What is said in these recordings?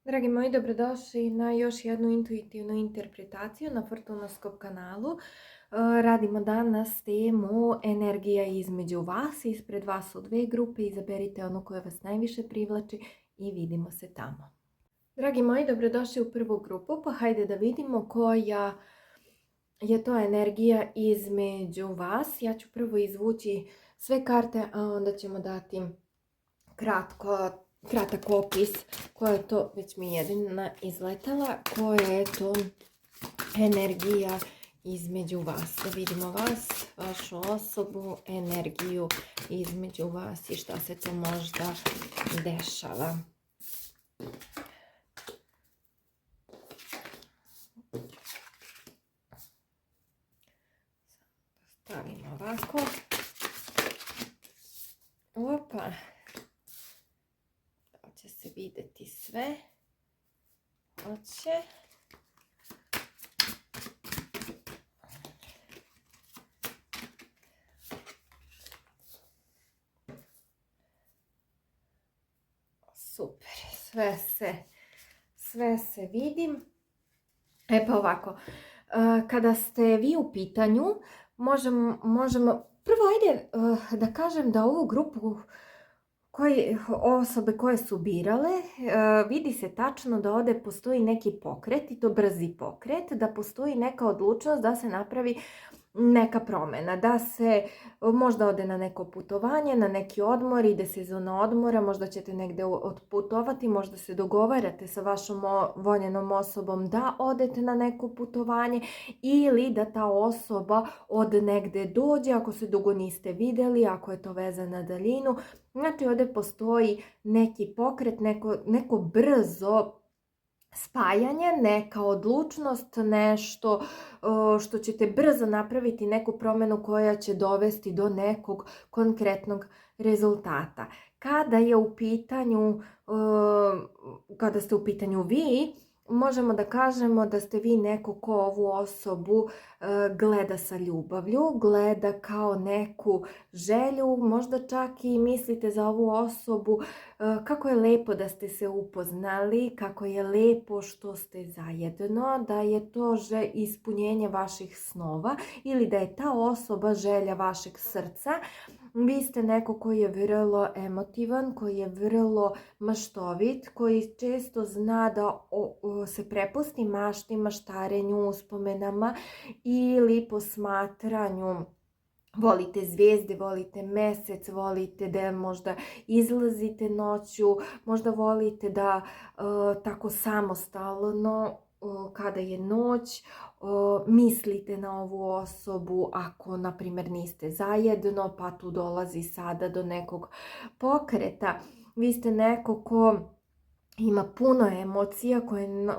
Dragi moji, dobrodošli na još jednu intuitivnu interpretaciju na Fortunoskop kanalu. Radimo danas temu energija između vas. Ispred vas su dve grupe, izaberite onu koja vas najviše privlači i vidimo se tamo. Dragi moji, dobrodošli u prvu grupu, pa hajde da vidimo koja je to energija između vas. Ja ću prvo izvući sve karte, a onda ćemo dati kratak opis koja je to, već mi jedina izletala, koja je to energija između vas. Da vidimo vas, vašu osobu, energiju između vas i šta se to možda dešava. Stavimo ovako. Opa. Da će se vidjeti sve. Hoće. Super, sve se vidim. Pa ovako, kada ste vi u pitanju, možemo prvo ajde da kažem da ovu grupu osobe koje su birale, vidi se tačno da ovdje postoji neki pokret, i to brzi pokret, da postoji neka odlučnost da se napravi neka promjena, da se možda ode na neko putovanje, na neki odmor, ide sezona odmora, možda ćete negdje otputovati, možda se dogovarate sa vašom voljenom osobom da odete na neko putovanje ili da ta osoba od negdje dođe ako se dugo niste vidjeli, ako je to vezano na daljinu. Znači ovdje postoji neki pokret, neko brzo spajanje, neka odlučnost, nešto što ćete brzo napraviti, neku promjenu koja će dovesti do nekog konkretnog rezultata. Kada ste u pitanju vi, možemo da kažemo da ste vi neko ko ovu osobu gleda sa ljubavlju, gleda kao neku želju, možda čak i mislite za ovu osobu kako je lepo da ste se upoznali, kako je lepo što ste zajedno, da je to ispunjenje vaših snova ili da je ta osoba želja vašeg srca. Vi ste neko koji je vrlo emotivan, koji je vrlo maštovit, koji često zna da se prepusti mašti, maštarenju, uspomenama ili posmatranju. Volite zvijezde, volite mesec, volite da možda izlazite noću, možda volite da tako samostalno kada je noć mislite na ovu osobu ako na primjer niste zajedno, pa tu dolazi sada do nekog pokreta. Vi ste neko ko ima puno emocija,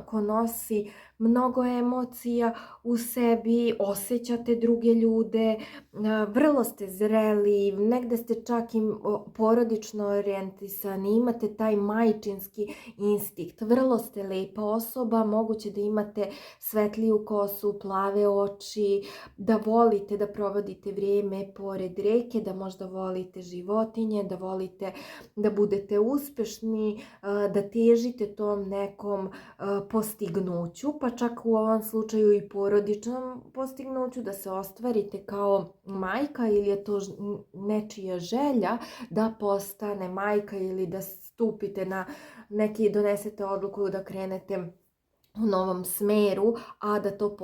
ko nosi mnogo emocija u sebi, osjećate druge ljude, vrlo ste zreli, negde ste čak i porodično orijentisani, imate taj majčinski instinkt, vrlo ste lepa osoba, moguće da imate svetliju kosu, plave oči, da volite da provodite vrijeme pored reke, da možda volite životinje, da volite da budete uspešni, da težite tom nekom postignuću, pa čak u ovom slučaju i porodičnom postignuću, da se ostvarite kao majka ili je to nečija želja da postane majka ili da stupite na neki, donesete odluku da krenete u novom smeru, a da to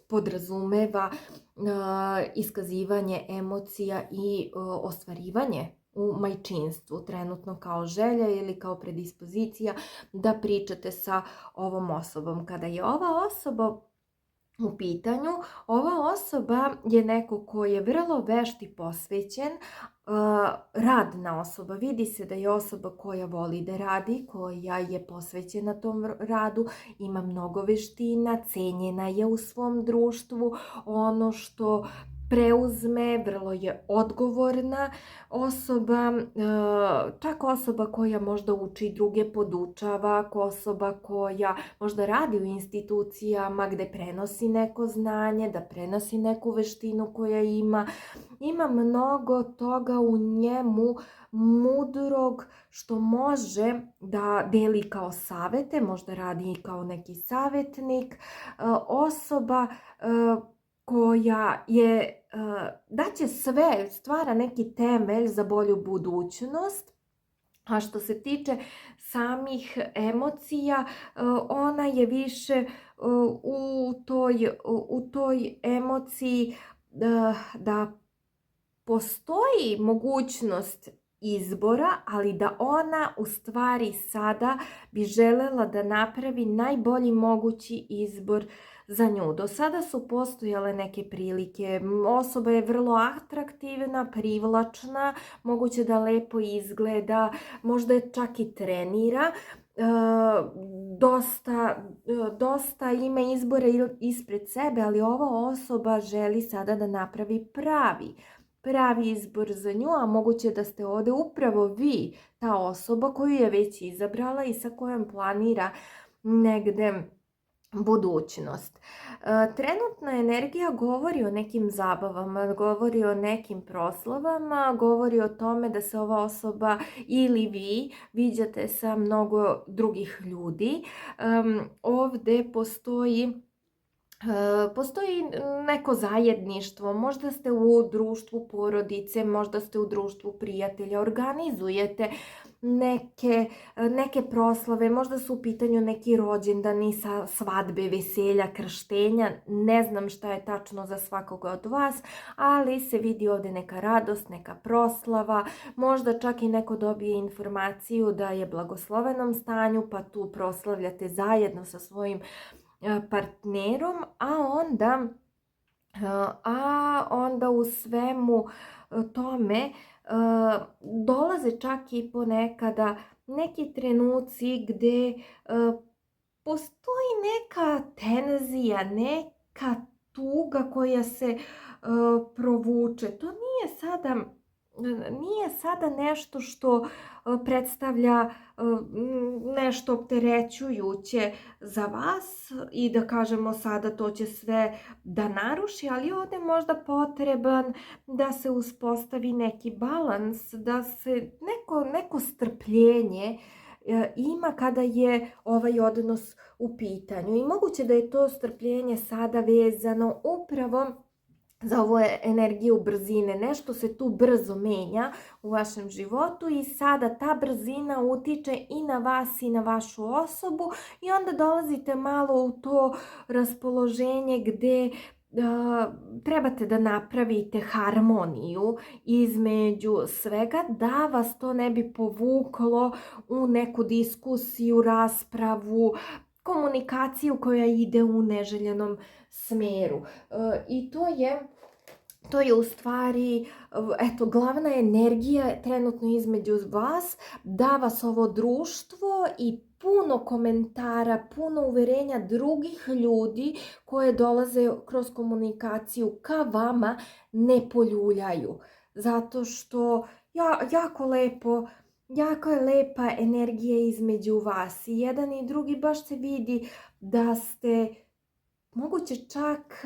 podrazumeva iskazivanje emocija i ostvarivanje u majčinstvu, trenutno kao želja ili kao predispozicija da pričate sa ovom osobom. Kada je ova osoba u pitanju, ova osoba je neko ko je vrlo vešt i posvećen, radna osoba. Vidi se da je osoba koja voli da radi, koja je posvećena tom radu, ima mnogo veština, cenjena je u svom društvu. Ono što preuzme, vrlo je odgovorna osoba, čak osoba koja možda uči druge, podučava, osoba koja možda radi u institucijama gde prenosi neko znanje, da prenosi neku veštinu koja ima. Ima mnogo toga u njemu mudrog što može da deli kao savete, možda radi i kao neki savjetnik, osoba koja je, daće sve, stvara neki temelj za bolju budućnost. A što se tiče samih emocija, ona je više u toj emociji da postoji mogućnost izbora, ali da ona u stvari sada bi želela da napravi najbolji mogući izbor za nju. Do sada su postojale neke prilike, osoba je vrlo atraktivna, privlačna, moguće da lepo izgleda, možda je čak i trenira, dosta ima izbora ispred sebe, ali ova osoba želi sada da napravi pravi izbor za nju, a moguće da ste ovde upravo vi, ta osoba koju je već izabrala i sa kojom planira negde budućnost. Trenutna energija govori o nekim zabavama, govori o nekim proslavama, govori o tome da se ova osoba ili vi viđate sa mnogo drugih ljudi. Ovde postoji neko zajedništvo, možda ste u društvu porodice, možda ste u društvu prijatelja, organizujete neke proslave, možda su u pitanju neki rođendani, svadbe, veselja, krštenja, ne znam šta je tačno za svakoga od vas, ali se vidi ovde neka radost, neka proslava, možda čak i neko dobije informaciju da je blagoslovenom stanju, pa tu proslavljate zajedno sa svojim partnerom, a onda u svemu tome dolaze čak i ponekada neki trenuci gde postoji neka tenzija, neka tuga koja se provuče. To nije sada nešto što predstavlja nešto opterećujuće za vas i da kažemo sada to će sve da naruši, ali ovde je možda potreban da se uspostavi neki balans, da se neko strpljenje ima kada je ovaj odnos u pitanju. I moguće da je to strpljenje sada vezano upravo za ovu energiju brzine. Nešto se tu brzo menja u vašem životu i sada ta brzina utiče i na vas i na vašu osobu i onda dolazite malo u to raspoloženje gde trebate da napravite harmoniju između svega da vas to ne bi povuklo u neku diskusiju, raspravu, komunikaciju koja ide u neželjenom smeru. I to je u stvari, glavna energija trenutno između vas, da vas ovo društvo i puno komentara, puno uverenja drugih ljudi koje dolaze kroz komunikaciju ka vama ne poljuljaju. Zato što jako je lepa energija između vas i jedan i drugi baš se vidi da ste moguće čak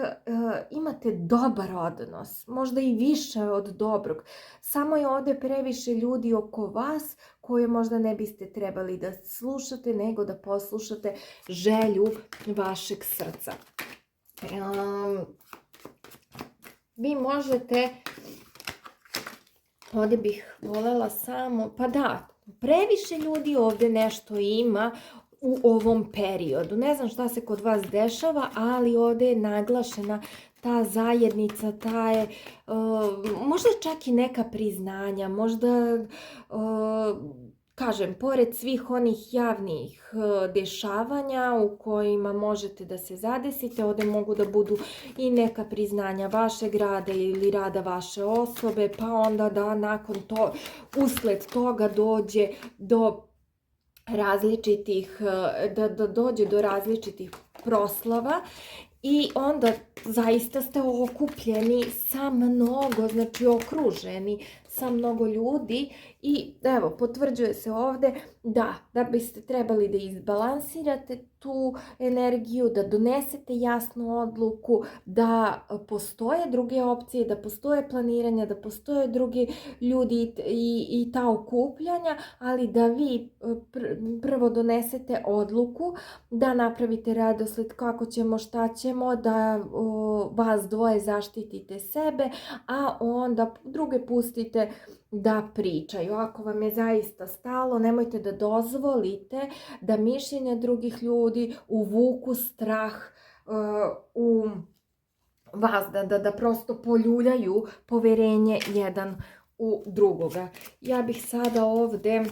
imate dobar odnos, možda i više od dobrog. Samo je ovde previše ljudi oko vas koje možda ne biste trebali da slušate, nego da poslušate želju vašeg srca. Vi možete, ovde bih voljela samo, previše ljudi ovde nešto ima u ovom periodu. Ne znam šta se kod vas dešava, ali ovde je naglašena ta zajednica, možda čak i neka priznanja, možda, kažem, pored svih onih javnih dešavanja u kojima možete da se zadesite, ovde mogu da budu i neka priznanja vašeg rada ili rada vaše osobe, pa onda da nakon to, usled toga dođe do različitih proslava I onda zaista ste okupljeni sa mnogo, znači okruženi sa mnogo ljudi i evo, potvrđuje se ovdje da biste trebali da izbalansirate tu energiju, da donesete jasnu odluku, da postoje druge opcije, da postoje planiranja, da postoje drugi ljudi i ta okupljanja, ali da vi prvo donesete odluku, da napravite redosled kako ćemo, šta ćemo, da vas dvoje zaštitite sebe, a onda druge pustite da pričaju. Ako vam je zaista stalo, nemojte da dozvolite da mišljenja drugih ljudi uvuku strah u vas, da prosto poljuljaju poverenje jedan u drugoga. Ja bih sada ovdje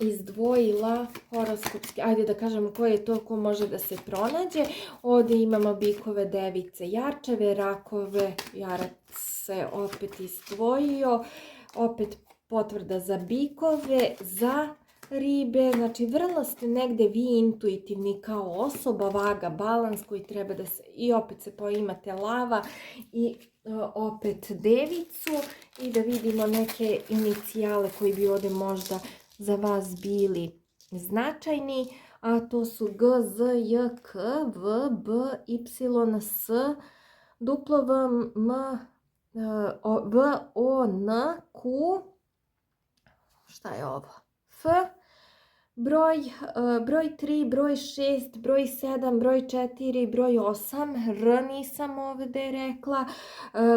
izdvojila horoskopski, ajde da kažemo koje je to ko može da se pronađe. Ovdje imamo bikove, device, jarčeve, rakove, jarac se opet izdvojio, opet potvrda za bikove, za ribe, znači vrlo ste negde vi intuitivni kao osoba, vaga, balans koji treba da se, i opet se imate lava i opet devicu i da vidimo neke inicijale koji bi ovdje možda za vas bili značajni, a to su G, Z, J, K, V, B, Y, S, duplo V, M, V, O, N, Q, šta je ovo? F, broj 3, broj 6, broj 7, broj 4, broj 8, R nisam ovdje rekla,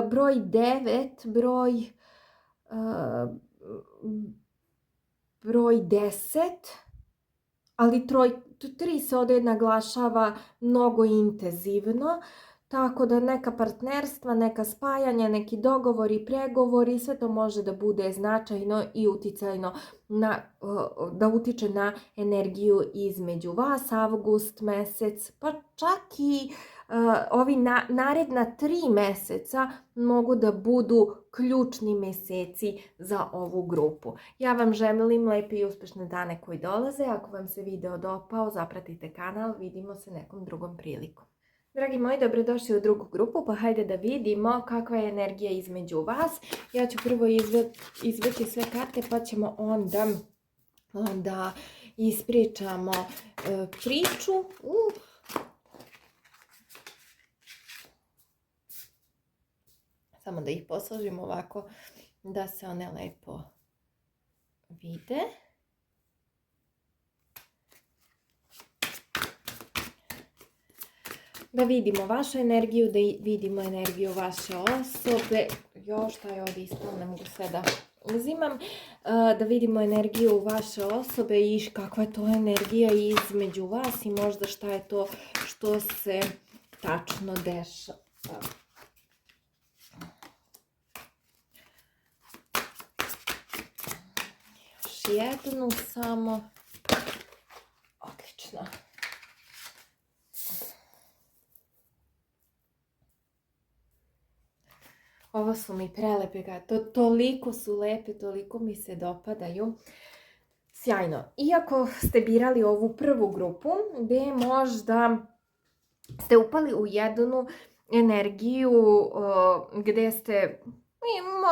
broj 9, broj 10, ali 3 se ovdje naglašava mnogo intenzivno, tako da neka partnerstva, neka spajanja, neki dogovori, pregovori, sve to može da bude značajno i uticajno da utiče na energiju između vas, avgust mesec, pa čak i ovi naredna 3 meseca mogu da budu ključni meseci za ovu grupu. Ja vam želim lepe i uspešne dane koji dolaze. Ako vam se video dopao, zapratite kanal, vidimo se nekom drugom prilikom. Dragi moji, dobrodošli u drugu grupu, pa hajde da vidimo kakva je energija između vas. Ja ću prvo izvući sve karte, pa ćemo onda ispričamo priču. Samo da ih posložimo ovako da se one lepo vide. Da vidimo vašu energiju, da vidimo energiju vaše osobe. Šta je ovdje ispalo, ne mogu sve da uzimam. Da vidimo energiju vaše osobe i kakva je to energija između vas i možda šta je to što se tačno dešava. Još jednu samo. Odlično. Ovo su mi prelepe karte, toliko su lepe, toliko mi se dopadaju. Sjajno. Iako ste birali ovu prvu grupu, gdje možda ste upali u jednu energiju gdje ste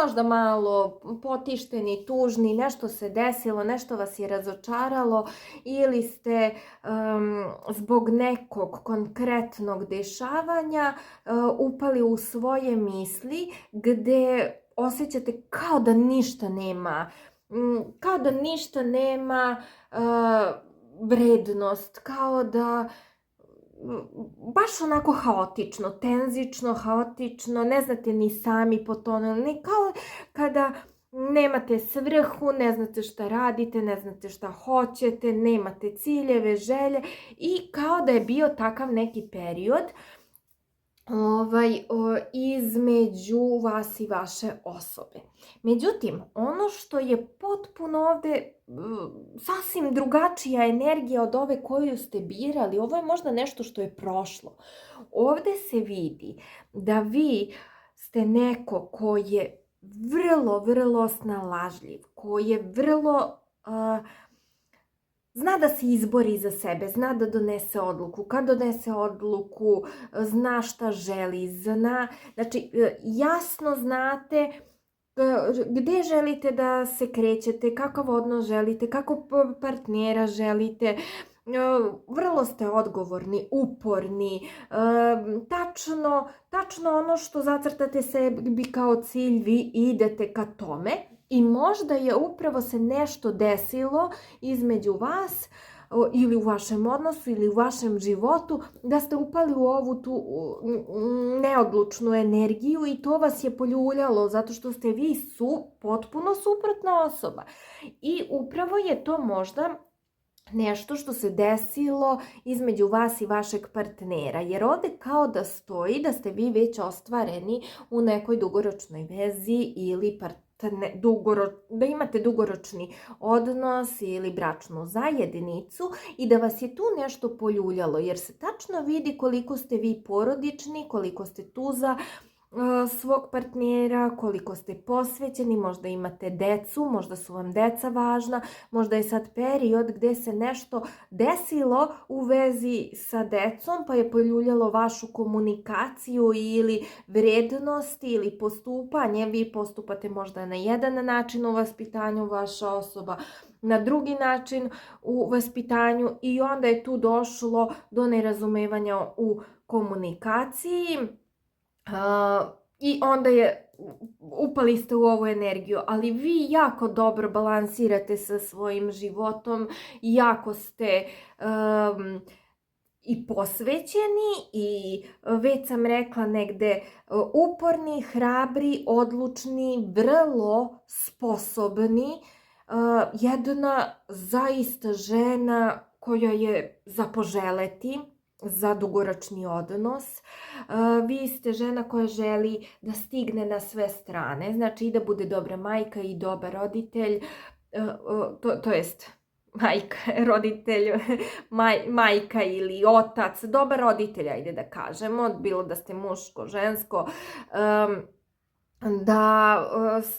možda malo potišteni, tužni, nešto se desilo, nešto vas je razočaralo ili ste zbog nekog konkretnog dešavanja upali u svoje misli gdje osjećate kao da ništa nema, vrednost, kao da baš onako haotično, tenzično, haotično, ne znate ni sami potonuli, kao kada nemate svrhu, ne znate šta radite, ne znate šta hoćete, nemate ciljeve, želje i kao da je bio takav neki period između vas i vaše osobe. Međutim, ono što je potpuno ovdje sasvim drugačija energija od ove koju ste birali, ovo je možda nešto što je prošlo. Ovdje se vidi da vi ste neko ko je vrlo, vrlo snalažljiv, ko je vrlo zna da se izbori za sebe, zna da donese odluku. Kad donese odluku, zna šta želi, znači jasno znate gdje želite da se krećete, kakav odnos želite, kakvog partnera želite. Vrlo ste odgovorni, uporni, tačno ono što zacrtate sebi kao cilj, vi idete ka tome i možda je upravo se nešto desilo između vas ili u vašem odnosu ili u vašem životu, da ste upali u ovu tu neodlučnu energiju i to vas je poljuljalo zato što ste vi potpuno suprotna osoba. I upravo je to možda nešto što se desilo između vas i vašeg partnera, jer ovdje kao da stoji da ste vi već ostvareni u nekoj dugoročnoj vezi ili da imate dugoročni odnos ili bračnu zajednicu i da vas je tu nešto poljuljalo, jer se tačno vidi koliko ste vi porodični, koliko ste tu za svog partnera, koliko ste posvećeni, možda imate decu, možda su vam deca važna, možda je sad period gdje se nešto desilo u vezi sa decom pa je poljuljalo vašu komunikaciju ili vrednosti ili postupanje. Vi postupate možda na jedan način u vaspitanju, vaša osoba na drugi način u vaspitanju i onda je tu došlo do nerazumevanja u komunikaciji. I onda upali ste u ovu energiju, ali vi jako dobro balansirate sa svojim životom, jako ste i posvećeni i već sam rekla negde uporni, hrabri, odlučni, vrlo sposobni, jedna zaista žena koja je za poželeti, za dugoročni odnos. Vi ste žena koja želi da stigne na sve strane, znači i da bude dobra majka i dobar roditelj, to jest majka, roditelj, majka ili otac, dobar roditelj, ajde da kažemo, bilo da ste muško, žensko, da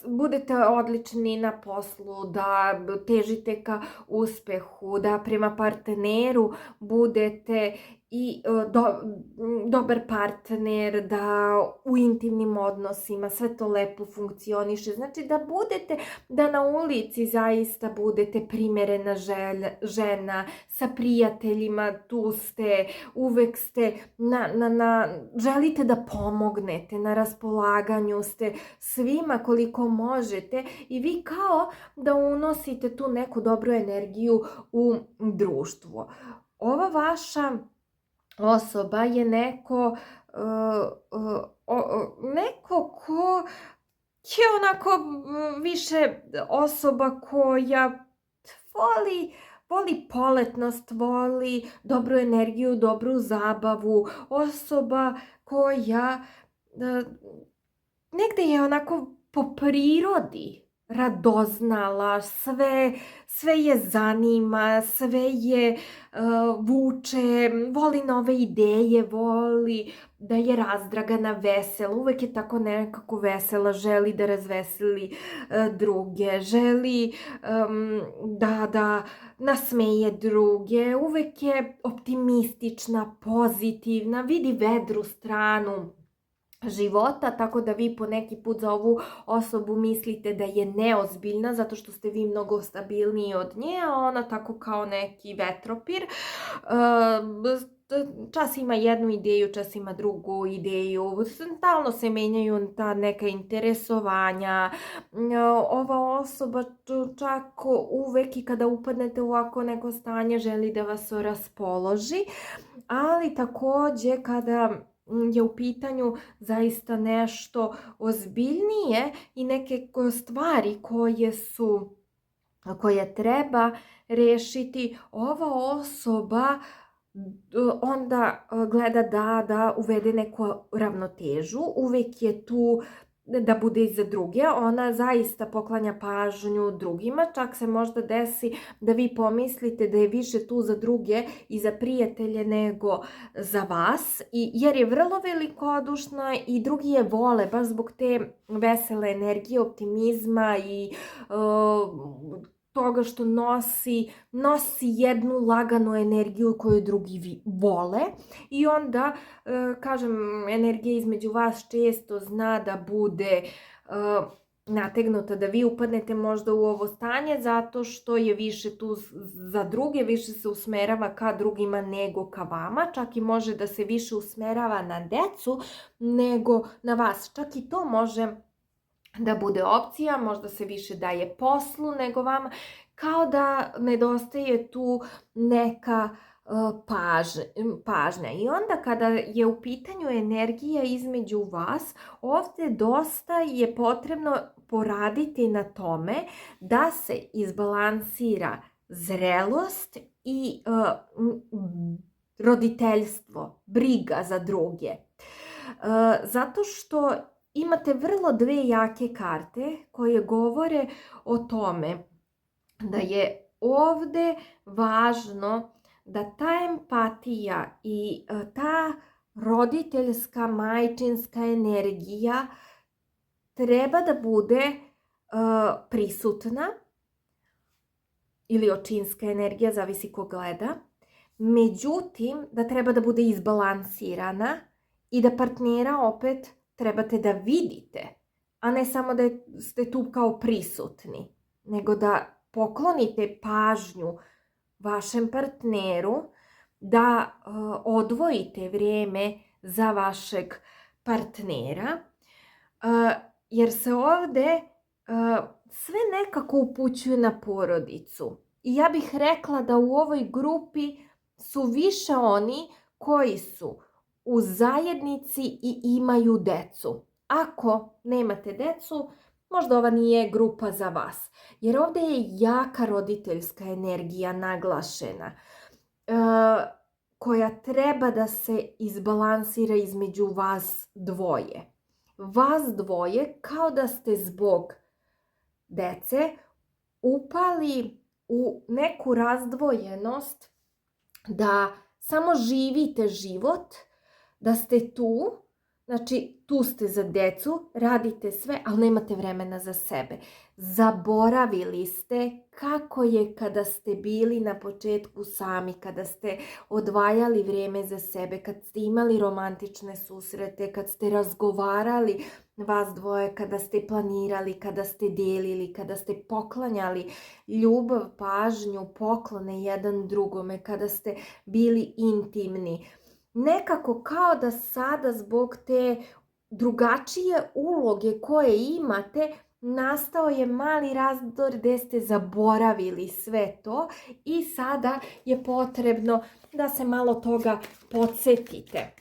budete odlični na poslu, da težite ka uspehu, da prema partneru budete i dobar partner, da u intimnim odnosima sve to lepo funkcioniše. Znači da na ulici zaista budete primerena žena, sa prijateljima tu ste, uvek ste, želite da pomognete, na raspolaganju ste svima koliko možete i vi kao da unosite tu neku dobru energiju u društvo. Ova vaša osoba je neko ko je onako više osoba koja voli poletnost, voli dobru energiju, dobru zabavu, osoba koja negde je onako po prirodi radoznala, sve je zanima, sve je vuče, voli nove ideje, voli da je razdragana, vesela, uvek je tako nekako vesela, želi da razveseli druge, želi da nasmeje druge, uvek je optimistična, pozitivna, vidi vedru stranu života, tako da vi po neki put za ovu osobu mislite da je neozbiljna zato što ste vi mnogo stabilniji od nje, a ona tako kao neki vetropir. Čas ima jednu ideju, čas ima drugu ideju, stalno se menjaju ta neka interesovanja. Ova osoba čak uvek i kada upadnete u ovako neko stanje želi da vas raspoloži, ali takođe kada je u pitanju zaista nešto ozbiljnije i neke stvari koje treba rešiti, ova osoba onda gleda da uvede neku ravnotežu, uvek je tu da bude i za druge, ona zaista poklanja pažnju drugima, čak se možda desi da vi pomislite da je više tu za druge i za prijatelje nego za vas, jer je vrlo velikodušna i drugi je vole baš zbog te vesele energije, optimizma i toga što nosi jednu laganu energiju koju drugi vole i onda, kažem, energija između vas često zna da bude nategnuta, da vi upadnete možda u ovo stanje zato što je više tu za druge, više se usmerava ka drugima nego ka vama, čak i može da se više usmerava na decu nego na vas. Čak i to može da bude opcija, možda se više daje poslu nego vama, kao da nedostaje tu neka pažnja. I onda kada je u pitanju energija između vas, ovdje dosta je potrebno poraditi na tome da se izbalansira zrelost i roditeljstvo, briga za druge. Zato što imate vrlo dve jake karte koje govore o tome da je ovdje važno da ta empatija i ta roditeljska, majčinska energija treba da bude prisutna, ili očinska energija, zavisi ko gleda. Međutim, da treba da bude izbalansirana i da partnera opet trebate da vidite, a ne samo da ste tu kao prisutni, nego da poklonite pažnju vašem partneru, da odvojite vrijeme za vašeg partnera, jer se ovdje sve nekako upućuje na porodicu. I ja bih rekla da u ovoj grupi su više oni koji su u zajednici i imaju decu. Ako nemate decu, možda ova nije grupa za vas. Jer ovdje je jaka roditeljska energija naglašena, koja treba da se izbalansira između vas dvoje. Vas dvoje kao da ste zbog dece upali u neku razdvojenost, da samo živite život, da ste tu, znači tu ste za decu, radite sve, ali nemate vremena za sebe. Zaboravili ste kako je kada ste bili na početku sami, kada ste odvajali vrijeme za sebe, kad ste imali romantične susrete, kad ste razgovarali vas dvoje, kada ste planirali, kada ste delili, kada ste poklanjali ljubav, pažnju, poklone jedan drugome, kada ste bili intimni. Nekako kao da sada zbog te drugačije uloge koje imate, nastao je mali razdor gdje ste zaboravili sve to i sada je potrebno da se malo toga podsjetite,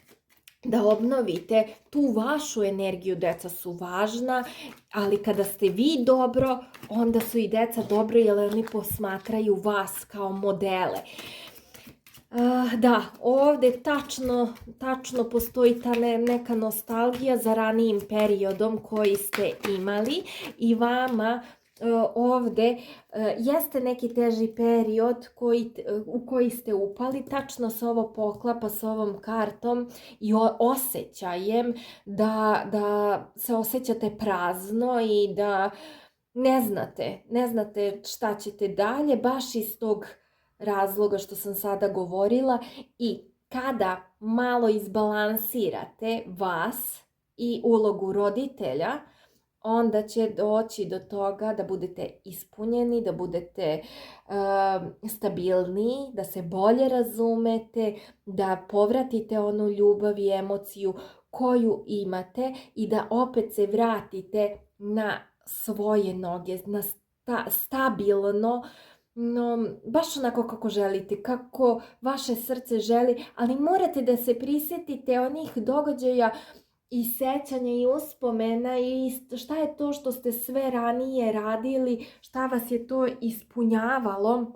da obnovite tu vašu energiju. Deca su važna, ali kada ste vi dobro, onda su i deca dobro, jer oni posmatraju vas kao modele. Da, ovdje tačno postoji ta neka nostalgija za ranijim periodom koji ste imali i vama ovdje jeste neki teži period u koji ste upali. Tačno se ovo poklapa s ovom kartom i osjećajem da se osjećate prazno i da ne znate šta ćete dalje, baš iz tog razloga što sam sada govorila. I kada malo izbalansirate vas i ulogu roditelja, onda će doći do toga da budete ispunjeni, da budete stabilniji, da se bolje razumete, da povratite onu ljubav i emociju koju imate i da opet se vratite na svoje noge, na stabilno, no, baš onako kako želite, kako vaše srce želi, ali morate da se prisjetite onih događaja i sećanja i uspomena i šta je to što ste sve ranije radili, šta vas je to ispunjavalo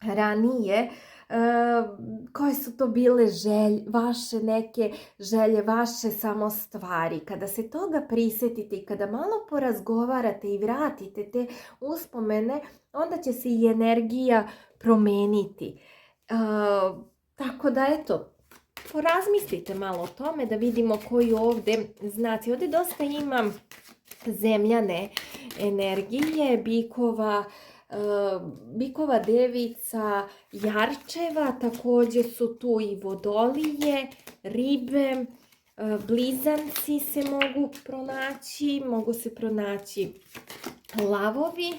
ranije, koje su to bile vaše neke želje, vaše samo stvari. Kada se toga prisjetite i kada malo porazgovarate i vratite te uspomene, onda će se i energija promeniti. Tako da eto, porazmislite malo o tome da vidimo koji ovdje znaci. Ovdje dosta ima zemljane energije, bikova, Bikova devica, jarčeva, također su tu i vodolije, ribe, blizanci se mogu se pronaći lavovi.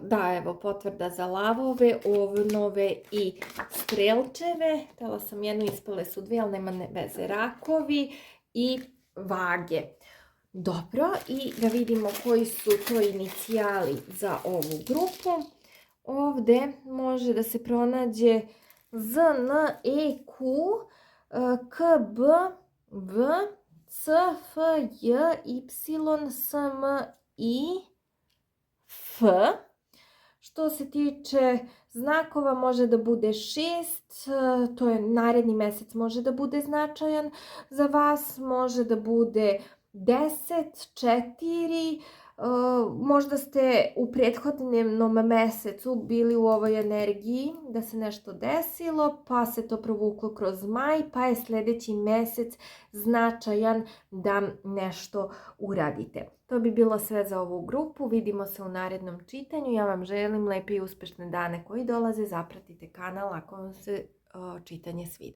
Da, evo potvrda za lavove, ovnove i strelčeve. Htjela sam jednu, ispale su dvije, ali nema veze, rakovi i vage. Dobro, i da vidimo koji su to inicijali za ovu grupu. Ovdje može da se pronađe Z, N, E, Q, K, B, V, C, F, J, Y, S, M, I, F. Što se tiče znakova, može da bude 6, to je naredni mjesec, može da bude značajan za vas, može da bude 10, 4, možda ste u prethodnom mjesecu bili u ovoj energiji da se nešto desilo, pa se to provuklo kroz maj, pa je sljedeći mjesec značajan da nešto uradite. To bi bilo sve za ovu grupu. Vidimo se u narednom čitanju. Ja vam želim lepe i uspješne dane koji dolaze. Zapratite kanal ako vam se čitanje svidi.